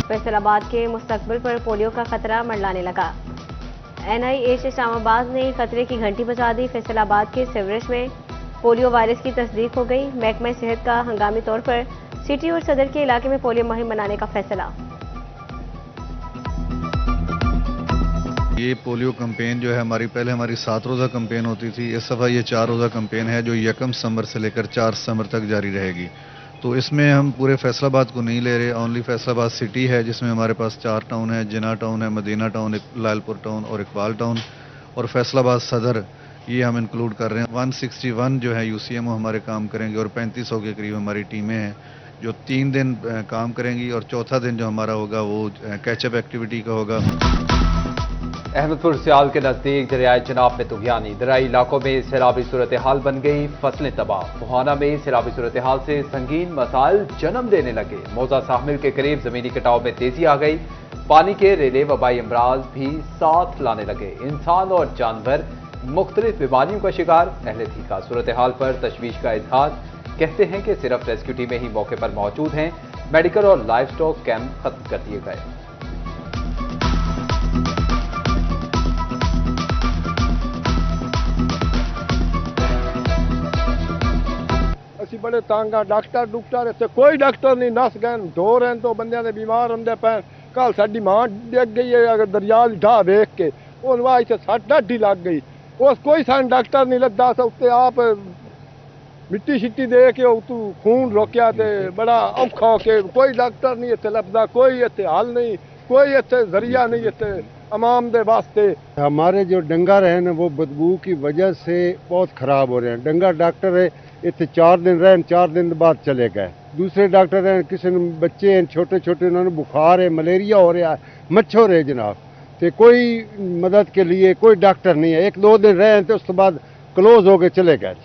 फैसलाबाद के मुस्तकबिल पर पोलियो का खतरा मंडलाने लगा। NIH इस्लामाबाद ने खतरे की घंटी बजा दी। फैसलाबाद के सीवरेज में पोलियो वायरस की तस्दीक हो गई। महकमा सेहत का हंगामी तौर पर सिटी और सदर के इलाके में पोलियो मुहिम बनाने का फैसला। ये पोलियो कैंपेन जो है पहले हमारी 7 रोज़ा कैंपेन होती थी। इस दफ़ा ये 4 रोज़ा कैंपेन है जो 1 सितंबर से लेकर 4 सितंबर तक जारी रहेगी। तो इसमें हम पूरे फैसलाबाद को नहीं ले रहे, ओनली फैसलाबाद सिटी है जिसमें हमारे पास 4 टाउन है, जिना टाउन है, मदीना टाउन, लालपुर टाउन और इकबाल टाउन, और फैसलाबाद सदर ये हम इंक्लूड कर रहे हैं। 161 जो है UCMO हमारे काम करेंगे और 3500 के करीब हमारी टीमें हैं जो 3 दिन काम करेंगी और चौथा दिन जो हमारा होगा वो कैचअप एक्टिविटी का होगा। अहमदपुर सियाल के नजदीक दरियाए चनाब में तुगयानी, दरियाई इलाकों में सैलाबी सूरत हाल बन गई, फसलें तबाह। मुहाना में सैलाबी सूरत हाल से संगीन मसाइल जन्म देने लगे। मौजा साहमिल के करीब जमीनी कटाव में तेजी आ गई। पानी के रेले वबाई अमराज भी साथ लाने लगे। इंसान और जानवर मुख्तलिफ बीमारियों का शिकार। अहले थीका सूरत हाल पर तशवीश का इजहार, कहते हैं कि सिर्फ रेस्क्यू टीमें ही मौके पर मौजूद हैं। मेडिकल और लाइफ स्टॉक कैंप खत्म कर दिए गए। ਅਸੀਂ बड़े तंग आ। डॉक्टर इतने कोई डॉक्टर नहीं, नस गए ढोर हैं तो बंदे ने बीमार होंगे पैन। कल साडी मां डिग गई है अगर दरिया की ढाह देख के, उन्हें इतने सट ढाडी लग गई। उस कोई सन डॉक्टर नहीं लगा उत्ते आप मिट्टी शिट्टी दे के उतू खून रोकया ते बड़ा औखा हो के कोई डॉक्टर नहीं इतने लभदा, कोई इतने हल नहीं, कोई इतने जरिया नहीं इतने अमाम दे वास्ते। हमारे जो डंगर हैं ना वो बदबू की वजह से बहुत ख़राब हो रहे हैं। डंगर डॉक्टर है इतने 4 दिन रहे, 4 दिन बाद चले गए। दूसरे डॉक्टर हैं, किसी ने बच्चे हैं छोटे छोटे, उन्होंने बुखार है, मलेरिया हो रहा है, मच्छर है जनाब। तो कोई मदद के लिए कोई डॉक्टर नहीं है। 1-2 दिन रहे तो उसके बाद क्लोज हो गए चले गए।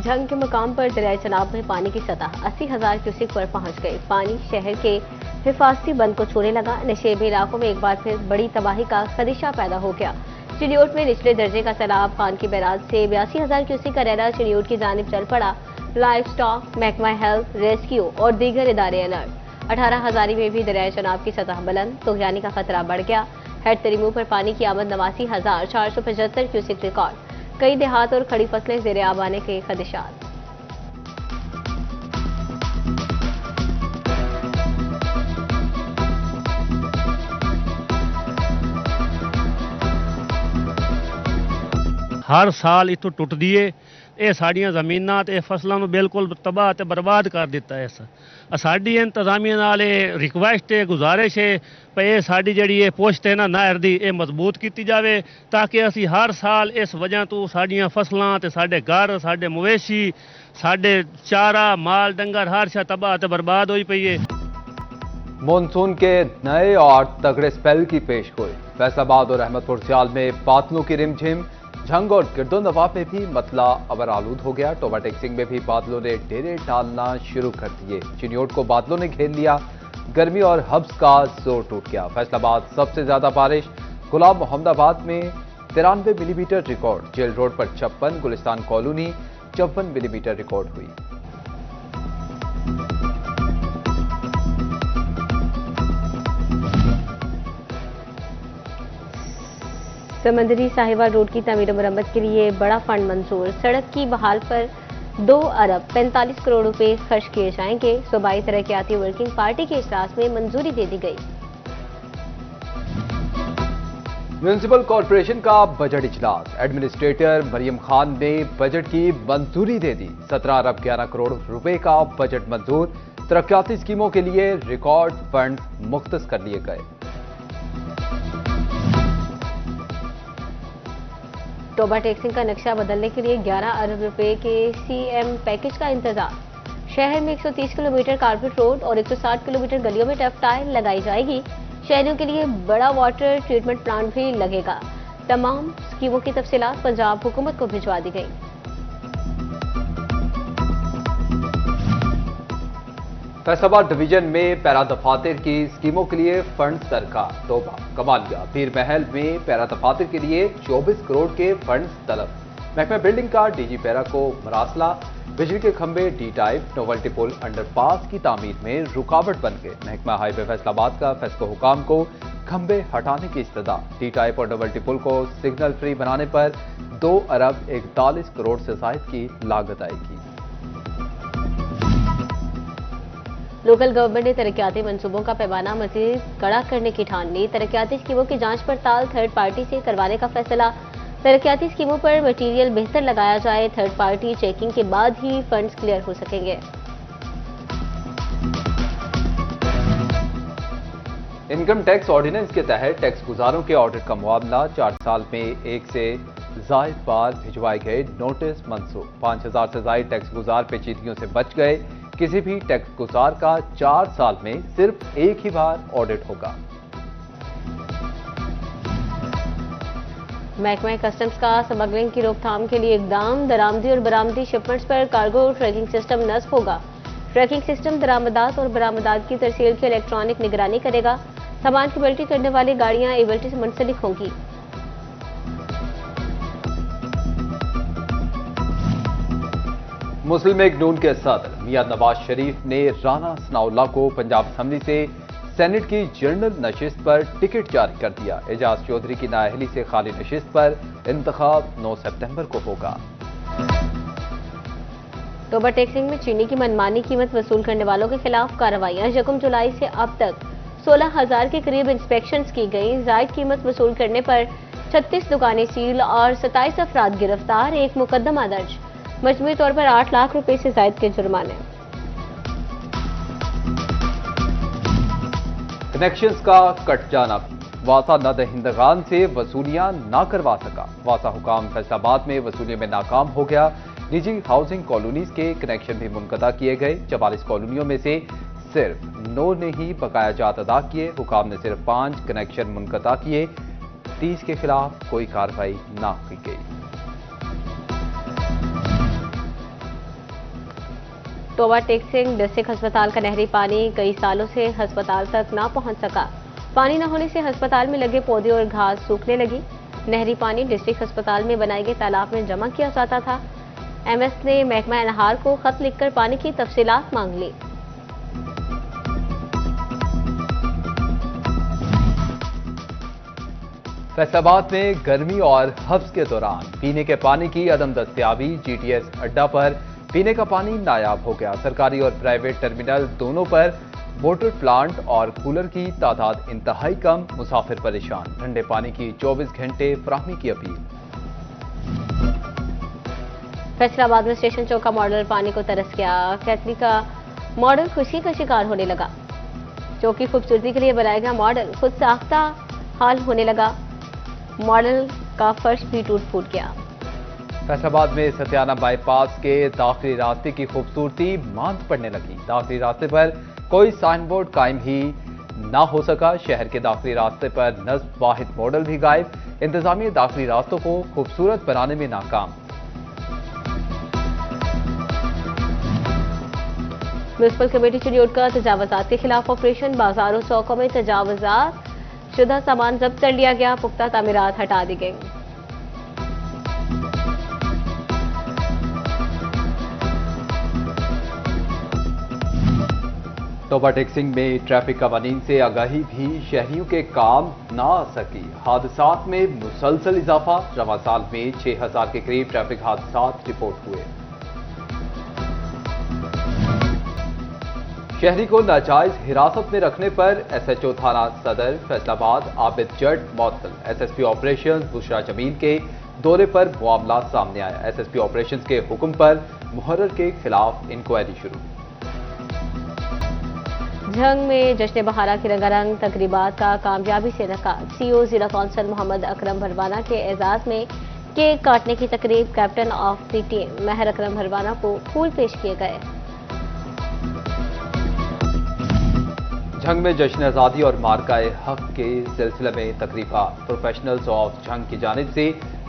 झंग के मुकाम पर दरियाए चनाब में पानी की सतह 80,000 क्यूसेक पर पहुंच गई। पानी शहर के हिफाजती बंद को छूने लगा। नशेबी इलाकों में एक बार फिर बड़ी तबाही का खदशा पैदा हो गया। चिड़ियोट में निचले दर्जे का सैलाब खान की बैराज से 82,000 क्यूसेक का रैला चिड़ियोट की जानिब चल पड़ा। लाइफ स्टॉक, महकमा हेल्थ, रेस्क्यू और दीगर इदारे अलर्ट। 18,000 में भी दरियाए चनाब की सतह बुलंद, तुगयानी का खतरा बढ़ गया। हेड तरीमू पर पानी की आमद 89,475 क्यूसेक रिकॉर्ड। कई देहात और खड़ी फसलें ज़ेरे आब आने के खदशात। हर साल इतों टुटदी है। ये साड़ियां जमीनां ते फसलों को बिल्कुल तबाह ते बर्बाद कर दिता है। साड़ी इंतजामिया नाल रिक्वेस्ट है, गुजारिश है भाई ये साड़ी जिहड़ी है पोस्ट है ना नहर दी ये मजबूत की जाए ताकि असी हर साल इस वजह तो साड़ियां फसलां ते साडे घर, साडे मवेशी, साडे चारा, माल डंगर हर शा तबाह ते बर्बाद होई पई है। मॉनसून के नए और तगड़े स्पेल की पेशगोई। फैसलाबाद और अहमदपुर सियाल में बादलों की रिमझिम। झंग और गिरदो नवाब में भी मतला अवर आलूद हो गया। टोबा टेक्सिंग में भी बादलों ने डेरे डालना शुरू कर दिए। चिन्योट को बादलों ने घेर लिया। गर्मी और हब्स का जोर टूट गया। फैसलाबाद सबसे ज्यादा बारिश। गुलाम मोहम्मदाबाद में 93 मिलीमीटर रिकॉर्ड। जेल रोड पर 56, गुलिस्तान कॉलोनी 54 मिलीमीटर रिकॉर्ड हुई। समंदरी साहिवाल रोड की तमीर मरम्मत के लिए बड़ा फंड मंजूर। सड़क की बहाल पर 2 अरब 45 करोड़ रुपए खर्च किए जाएंगे। सूबाई तरक्याती वर्किंग पार्टी के इजलास में मंजूरी दे दी गई। म्यूनिसिपल कॉरपोरेशन का बजट इजलास। एडमिनिस्ट्रेटर मरियम खान ने बजट की मंजूरी दे दी। 17 अरब 11 करोड़ रुपए का बजट मंजूर। तरक्याती स्कीमों के लिए रिकॉर्ड फंड मुख्तस कर लिए गए। टोबा टेक्सिंग का नक्शा बदलने के लिए 11 अरब रुपए के CM पैकेज का इंतजाम। शहर में 130 किलोमीटर कारपेट रोड और 160 किलोमीटर गलियों में टफ टाइल लगाई जाएगी। शहरियों के लिए बड़ा वाटर ट्रीटमेंट प्लांट भी लगेगा। तमाम स्कीमों की तफसीलात पंजाब हुकूमत को भिजवा दी गई। फैसलाबाद डिवीजन में पैरा दफातर की स्कीमों के लिए फंड सरकार। तोबा कमालिया पीर महल में पैरा दफातर के लिए 24 करोड़ के फंड तलब। महकमा बिल्डिंग का डीजी पैरा को मरासला। बिजली के खंभे डी टाइप नोवल्टी पुल अंडरपास की तामीर में रुकावट बन गए। महकमा हाईवे फैसलाबाद का फैसला हुकाम को खंभे हटाने की इस्तदा। डी टाइप और नोवल्टी पुल को सिग्नल फ्री बनाने पर 2 अरब 41 करोड़ से जायद की लागत आएगी। लोकल गवर्नमेंट ने तरक्याती मंसूबों का पैमाना मजीद कड़ा करने की ठान ली। तरक्याती स्कीमों की जांच पड़ताल थर्ड पार्टी से करवाने का फैसला। तरक्याती स्कीमों पर मटीरियल बेहतर लगाया जाए। थर्ड पार्टी चेकिंग के बाद ही फंड्स क्लियर हो सकेंगे। इनकम टैक्स ऑर्डिनेंस के तहत टैक्स गुजारों के ऑडिट का मुआवजा 4 साल में 1 से जायद बार भिजवाए गए नोटिस मंसूख। 5000 से जायद टैक्स गुजार पेचीदगियों से बच गए। किसी भी टैक्स गुजार का 4 साल में सिर्फ एक ही बार ऑडिट होगा। महकमा कस्टम्स का स्मगलिंग की रोकथाम के लिए इकदाम। दरामदी और बरामदी शिपमेंट्स पर कार्गो ट्रैकिंग सिस्टम नस्ब होगा। ट्रैकिंग सिस्टम दरामदात और बरामदात की तरसील की इलेक्ट्रॉनिक निगरानी करेगा। सामान की बिल्टी करने वाली गाड़ियां एबिल्टी से मुंसलिक होंगी। मुस्लिम लीग नून के सदर मियां नवाज शरीफ ने राना सनाउल्लाह को पंजाब असेंबली से सेनेट की जनरल नशिस्त पर टिकट जारी कर दिया। एजाज चौधरी की नाअहली से खाली नशिस्त पर इंतखाब 9 सितंबर को होगा। टोबा टैक्सिंग में चीनी की मनमानी कीमत वसूल करने वालों के खिलाफ कार्रवाइयां। 1 जुलाई से अब तक 16,000 के करीब इंस्पेक्शंस की गई। जायद कीमत वसूल करने पर 36 दुकानें सील और 27 अफराद गिरफ्तार। एक मुकदमा दर्ज। मजमूई तौर पर 8 लाख रुपए से जायद के जुर्माने। कनेक्शंस का कट जाना। वासा न दहिंदगान से वसूलियां ना करवा सका। वासा हुकाम फैसलाबाद में वसूलियों में नाकाम हो गया। निजी हाउसिंग कॉलोनीज के कनेक्शन भी मुनक़ता किए गए। 44 कॉलोनियों में से सिर्फ 9 ने ही बकाया जात अदा किए। हुकाम ने सिर्फ 5 कनेक्शन मुनक़ता किए। 30 के खिलाफ कोई कार्रवाई ना की गई। टोबा टैक्सिंग डिस्ट्रिक्ट अस्पताल का नहरी पानी कई सालों से अस्पताल तक ना पहुंच सका। पानी न होने से अस्पताल में लगे पौधे और घास सूखने लगी। नहरी पानी डिस्ट्रिक्ट अस्पताल में बनाए गए तालाब में जमा किया जाता था। एमएस ने महकमा अनहार को खत लिखकर पानी की तफसीलात मांग ली। फैसलाबाद में गर्मी और हब्स के दौरान पीने के पानी की अदम दस्तयाबी। जीटीएस अड्डा पर पीने का पानी नायाब हो गया। सरकारी और प्राइवेट टर्मिनल दोनों पर वाटर प्लांट और कूलर की तादाद इंतहाई कम। मुसाफिर परेशान। ठंडे पानी की 24 घंटे फराहमी की अपील। फैसलाबाद में स्टेशन चौक का मॉडल पानी को तरस गया। कैथली का मॉडल खुशी का शिकार होने लगा। चौक की खूबसूरती के लिए बनाया गया मॉडल खुद साख्ता हाल होने लगा। मॉडल का फर्श भी टूट फूट गया। फैसलाबाद में सत्याना बाईपास के दाखिली रास्ते की खूबसूरती मांद पड़ने लगी। दाखिली रास्ते पर कोई साइन बोर्ड कायम ही ना हो सका। शहर के दाखिली रास्ते पर नस्ब वाहिद मॉडल भी गायब। इंतजामिया दाखिली रास्तों को खूबसूरत बनाने में नाकाम। म्यूनिसिपल कमेटी चिड़ियोट का तजावजात के खिलाफ ऑपरेशन। बाजारों चौकों में तजावजात शुदा सामान जब्त कर लिया गया। पुख्ता तामीरात हटा दी गई। टोबा टैक्सिंग में ट्रैफिक कवानीन से आगाही भी शहरियों के काम ना आ सकी। हादसात में मुसलसल इजाफा। रवां साल में 6000 के करीब ट्रैफिक हादसात रिपोर्ट हुए। शहरी को नाजायज हिरासत में रखने पर एसएचओ थाना सदर फैसलाबाद आबिद जट मअतल। एसएसपी ऑपरेशन बुशरा जमील के दौरे पर मामला सामने आया। एसएसपी ऑपरेशन के हुक्म पर मुहर्रर के खिलाफ इंक्वायरी शुरू। झंग में जश्न बहारा की रंगारंग तकरीबात का कामयाबी से इनेकाद। सीईओ जिला कौंसल मोहम्मद अकरम भरवाना के एजाज में केक काटने की तकरीब। कैप्टन ऑफ द टीम महर अकरम भरवाना को फूल पेश किए गए। झंग में जश्न आज़ादी और मार्काए हक के सिलसिले में तकरीबा। प्रोफेशनल्स ऑफ झंग की जानिब से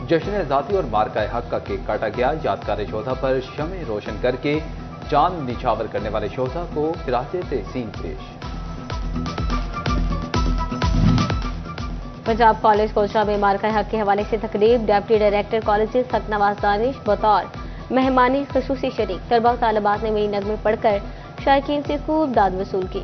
जश्न आज़ादी और मार्काए हक का केक काटा गया। यादगार शोधा पर शमे रोशन करके जान निछावर करने वाले शोधा को खिराज तहसीन पेश। पंजाब कॉलेज कोचा में मार्का हक के हवाले से तकरीब डिप्टी डायरेक्टर कॉलेज सक नवाज दानिश बतौर मेहमानी खसूसी शरीक। तलबा और तालिबात ने मेरी नगमे पढ़कर शायकीन से खूब दाद वसूल की।